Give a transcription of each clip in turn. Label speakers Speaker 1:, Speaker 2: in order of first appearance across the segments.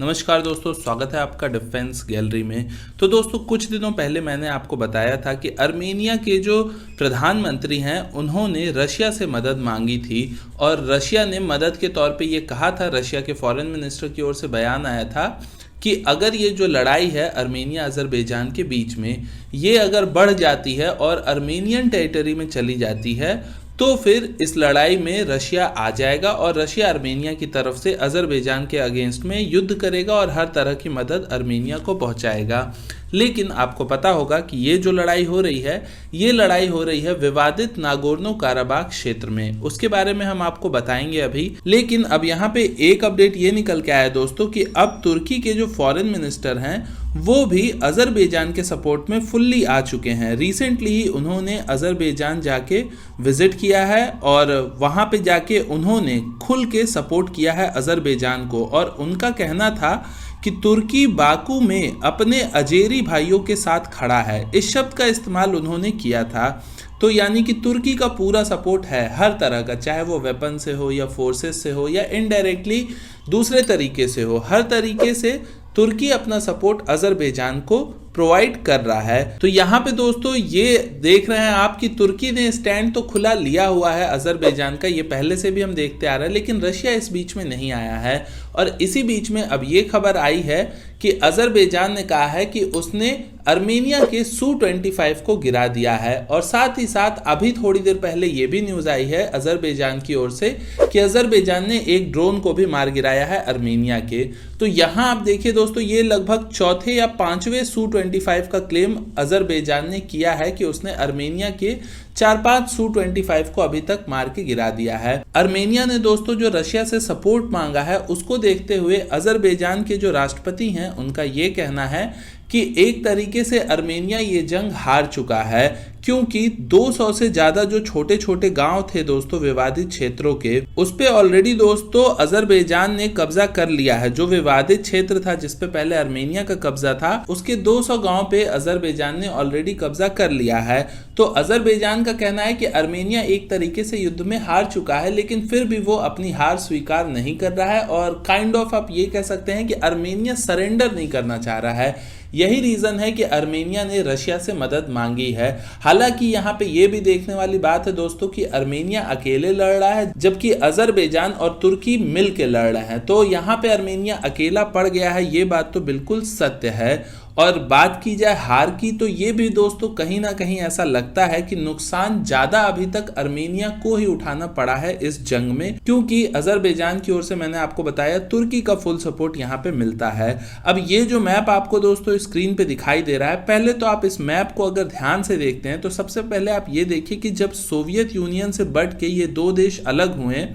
Speaker 1: नमस्कार दोस्तों, स्वागत है आपका डिफेंस गैलरी में। तो दोस्तों, कुछ दिनों पहले मैंने आपको बताया था कि अर्मेनिया के जो प्रधानमंत्री हैं उन्होंने रशिया से मदद मांगी थी और रशिया ने मदद के तौर पे ये कहा था, रशिया के फॉरेन मिनिस्टर की ओर से बयान आया था कि अगर ये जो लड़ाई है अर्मेनिया अजरबैजान के बीच में, ये अगर बढ़ जाती है और अर्मेनियन टेरिटरी में चली जाती है तो फिर इस लड़ाई में रशिया आ जाएगा और रशिया अर्मेनिया की तरफ से अजरबैजान के अगेंस्ट में युद्ध करेगा और हर तरह की मदद अर्मेनिया को पहुंचाएगा। लेकिन आपको पता होगा कि ये जो लड़ाई हो रही है, ये लड़ाई हो रही है विवादित नागोर्नो काराबाख क्षेत्र में। उसके बारे में हम आपको बताएंगे अभी। लेकिन अब यहाँ पे एक अपडेट ये निकल के आया दोस्तों कि अब तुर्की के जो फॉरेन मिनिस्टर हैं वो भी अजरबैजान के सपोर्ट में फुल्ली आ चुके हैं। रिसेंटली ही उन्होंने अजरबैजान जाके विजिट किया है और वहाँ पे जाके उन्होंने खुल के सपोर्ट किया है अजरबैजान को। और उनका कहना था कि तुर्की बाकू में अपने अजेरी भाइयों के साथ खड़ा है, इस शब्द का इस्तेमाल उन्होंने किया था। तो यानी कि तुर्की का पूरा सपोर्ट है हर तरह का, चाहे वो वेपन से हो या फोर्सेस से हो या इनडायरेक्टली दूसरे तरीके से हो, हर तरीके से तुर्की अपना सपोर्ट अजरबैजान को प्रोवाइड कर रहा है। तो यहाँ पे दोस्तों ये देख रहे हैं आप कि तुर्की ने स्टैंड तो खुला लिया हुआ है अजरबैजान का, ये पहले से भी हम देखते आ रहे हैं, लेकिन रशिया इस बीच में नहीं आया है। और इसी बीच में अब ये खबर आई है कि अजरबैजान ने कहा है कि उसने अर्मेनिया के Su-25 को गिरा दिया है। और साथ ही साथ अभी थोड़ी देर पहले ये भी न्यूज़ आई है अजरबैजान की ओर से कि अजरबैजान ने एक ड्रोन को भी मार गिराया है अर्मेनिया के। तो यहाँ आप देखिए दोस्तों, ये लगभग चौथे या पांचवें Su-25 का क्लेम अजरबैजान ने किया है कि उसने अर्मेनिया के 4-5 Su-25 को अभी तक मार के गिरा दिया है। अर्मेनिया ने दोस्तों जो रशिया से सपोर्ट मांगा है उसको देखते हुए अजरबैजान के जो राष्ट्रपति हैं उनका ये कहना है कि एक तरीके से अर्मेनिया ये जंग हार चुका है, क्योंकि 200 से ज्यादा जो छोटे छोटे गांव थे दोस्तों विवादित क्षेत्रों के, उस पे ऑलरेडी दोस्तों अजरबैजान ने कब्जा कर लिया है। जो विवादित क्षेत्र था जिस पे पहले अर्मेनिया का कब्जा था, उसके 200 गांव पे अजरबैजान ने ऑलरेडी कब्जा कर लिया है। तो अजरबैजान का कहना है कि अर्मेनिया एक तरीके से युद्ध में हार चुका है, लेकिन फिर भी वो अपनी हार स्वीकार नहीं कर रहा है और काइंड ऑफ आप ये कह सकते हैं कि अर्मेनिया सरेंडर नहीं करना चाह रहा है। यही रीजन है कि अर्मेनिया ने रशिया से मदद मांगी है। हालांकि यहाँ पे ये भी देखने वाली बात है दोस्तों कि अर्मेनिया अकेले लड़ रहा है जबकि अजरबैजान और तुर्की मिल के लड़ रहे हैं। तो यहाँ पे अर्मेनिया अकेला पड़ गया है, ये बात तो बिल्कुल सत्य है। और बात की जाए हार की, तो ये भी दोस्तों कहीं ना कहीं ऐसा लगता है कि नुकसान ज्यादा अभी तक अर्मेनिया को ही उठाना पड़ा है इस जंग में, क्योंकि अजरबैजान की ओर से मैंने आपको बताया तुर्की का फुल सपोर्ट यहाँ पे मिलता है। अब ये जो मैप आपको दोस्तों स्क्रीन पे दिखाई दे रहा है, पहले तो आप इस मैप को अगर ध्यान से देखते हैं तो सबसे पहले आप ये देखिए कि जब सोवियत यूनियन से बढ़ के ये दो देश अलग हुए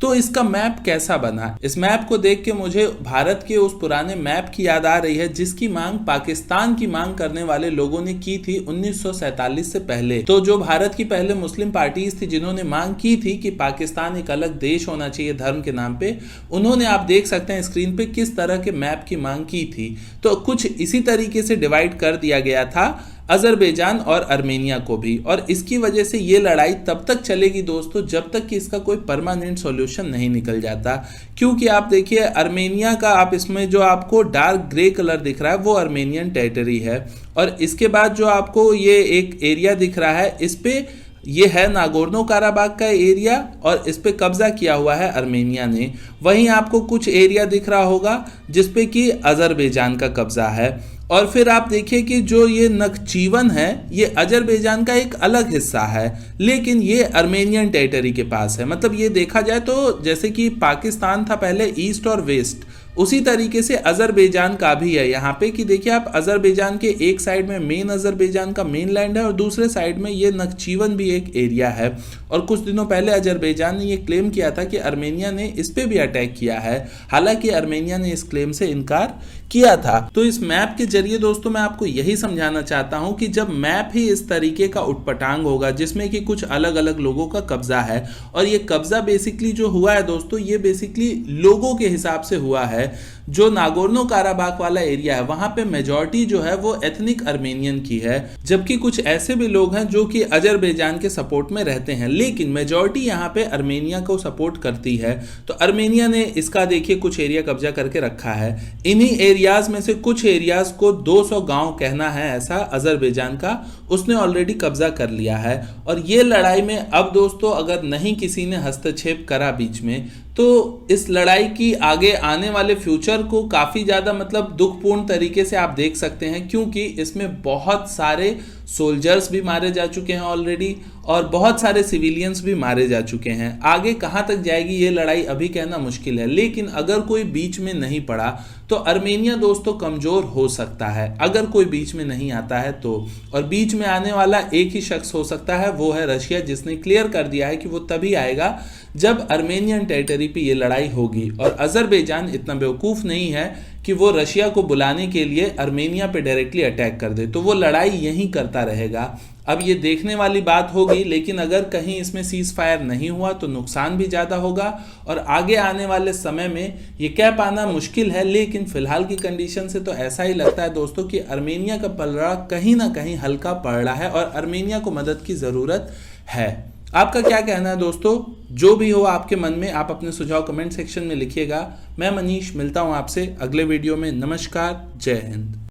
Speaker 1: तो इसका मैप कैसा बना। इस मैप को देख के मुझे भारत के उस पुराने मैप की याद आ रही है जिसकी मांग पाकिस्तान की मांग करने वाले लोगों ने की थी 1947 से पहले। तो जो भारत की पहले मुस्लिम पार्टीज थी जिन्होंने मांग की थी कि पाकिस्तान एक अलग देश होना चाहिए धर्म के नाम पे, उन्होंने आप देख सकते हैं स्क्रीन पे किस तरह के मैप की मांग की थी। तो कुछ इसी तरीके से डिवाइड कर दिया गया था अजरबैजान और अर्मेनिया को भी। और इसकी वजह से ये लड़ाई तब तक चलेगी दोस्तों जब तक कि इसका कोई परमानेंट सॉल्यूशन नहीं निकल जाता। क्योंकि आप देखिए अर्मेनिया का, आप इसमें जो आपको डार्क ग्रे कलर दिख रहा है वो अर्मेनियन टेरिटरी है, और इसके बाद जो आपको ये एक एरिया दिख रहा है इस पे ये है नागोर्नो काराबाख का एरिया और इस पे कब्जा किया हुआ है अर्मेनिया ने। वहीं आपको कुछ एरिया दिख रहा होगा जिसपे कि अजरबैजान का कब्जा है। और फिर आप देखिए कि जो ये नखचीवन है ये अजरबैजान का एक अलग हिस्सा है, लेकिन ये अर्मेनियन टेरिटरी के पास है। मतलब ये देखा जाए तो जैसे कि पाकिस्तान था पहले ईस्ट और वेस्ट, उसी तरीके से अजरबैजान का भी है यहाँ पे कि देखिए आप अजरबैजान के एक साइड में मेन अजरबैजान का मेन लैंड है और दूसरे साइड में ये नखचीवन भी एक एरिया है। और कुछ दिनों पहले अजरबैजान ने ये क्लेम किया था कि अर्मेनिया ने इस पे भी अटैक किया है, हालांकि अर्मेनिया ने इस क्लेम से इनकार किया था। तो इस मैप के जरिए दोस्तों मैं आपको यही समझाना चाहता हूं कि जब मैप ही इस तरीके का उटपटांग होगा जिसमें कि कुछ अलग अलग लोगों का कब्जा है, और ये कब्जा बेसिकली जो हुआ है दोस्तों ये बेसिकली लोगों के हिसाब से हुआ है, है, जो नागोर्नो काराबाख वाला एरिया है वहां पे मेजॉरिटी जो है वो एथनिक अर्मेनियन की है, जबकि कुछ ऐसे भी लोग हैं जो कि अजरबैजान के सपोर्ट में रहते हैं, लेकिन मेजॉरिटी यहाँ पे अर्मेनिया को सपोर्ट करती है। तो अर्मेनिया ने इसका देखिए कुछ एरिया कब्जा करके रखा है। इन्हीं एरियाज में से कुछ एरियाज को 200 गांव कहना है ऐसा अजरबैजान का, उसने ऑलरेडी कब्जा कर लिया है। और ये लड़ाई में अब दोस्तों अगर नहीं किसी ने हस्तक्षेप करा बीच में, तो इस लड़ाई की आगे आने वाले फ्यूचर को काफ़ी ज़्यादा मतलब दुखपूर्ण तरीके से आप देख सकते हैं, क्योंकि इसमें बहुत सारे सोल्जर्स भी मारे जा चुके हैं ऑलरेडी और बहुत सारे सिविलियंस भी मारे जा चुके हैं। आगे कहाँ तक जाएगी ये लड़ाई अभी कहना मुश्किल है, लेकिन अगर कोई बीच में नहीं पड़ा तो अर्मेनिया दोस्तों कमज़ोर हो सकता है, अगर कोई बीच में नहीं आता है तो। और बीच में आने वाला एक ही शख्स हो सकता है, वो है रशिया, जिसने क्लियर कर दिया है कि वो तभी आएगा जब अर्मेनियन टेरिटरी पे ये लड़ाई होगी। और अजरबैजान इतना बेवकूफ़ नहीं है कि वो रशिया को बुलाने के लिए अर्मेनिया पे डायरेक्टली अटैक कर दे, तो वो लड़ाई यहीं करता रहेगा। अब ये देखने वाली बात होगी, लेकिन अगर कहीं इसमें सीज फायर नहीं हुआ तो नुकसान भी ज़्यादा होगा और आगे आने वाले समय में ये कह पाना मुश्किल है। लेकिन फिलहाल की कंडीशन से तो ऐसा ही लगता है दोस्तों कि अर्मेनिया का पलड़ा कहीं ना कहीं हल्का पड़ रहा है और अर्मेनिया को मदद की ज़रूरत है। आपका क्या कहना है दोस्तों? जो भी हो आपके मन में, आप अपने सुझाव कमेंट सेक्शन में लिखिएगा। मैं मनीष मिलता हूँ आपसे अगले वीडियो में। नमस्कार, जय हिंद।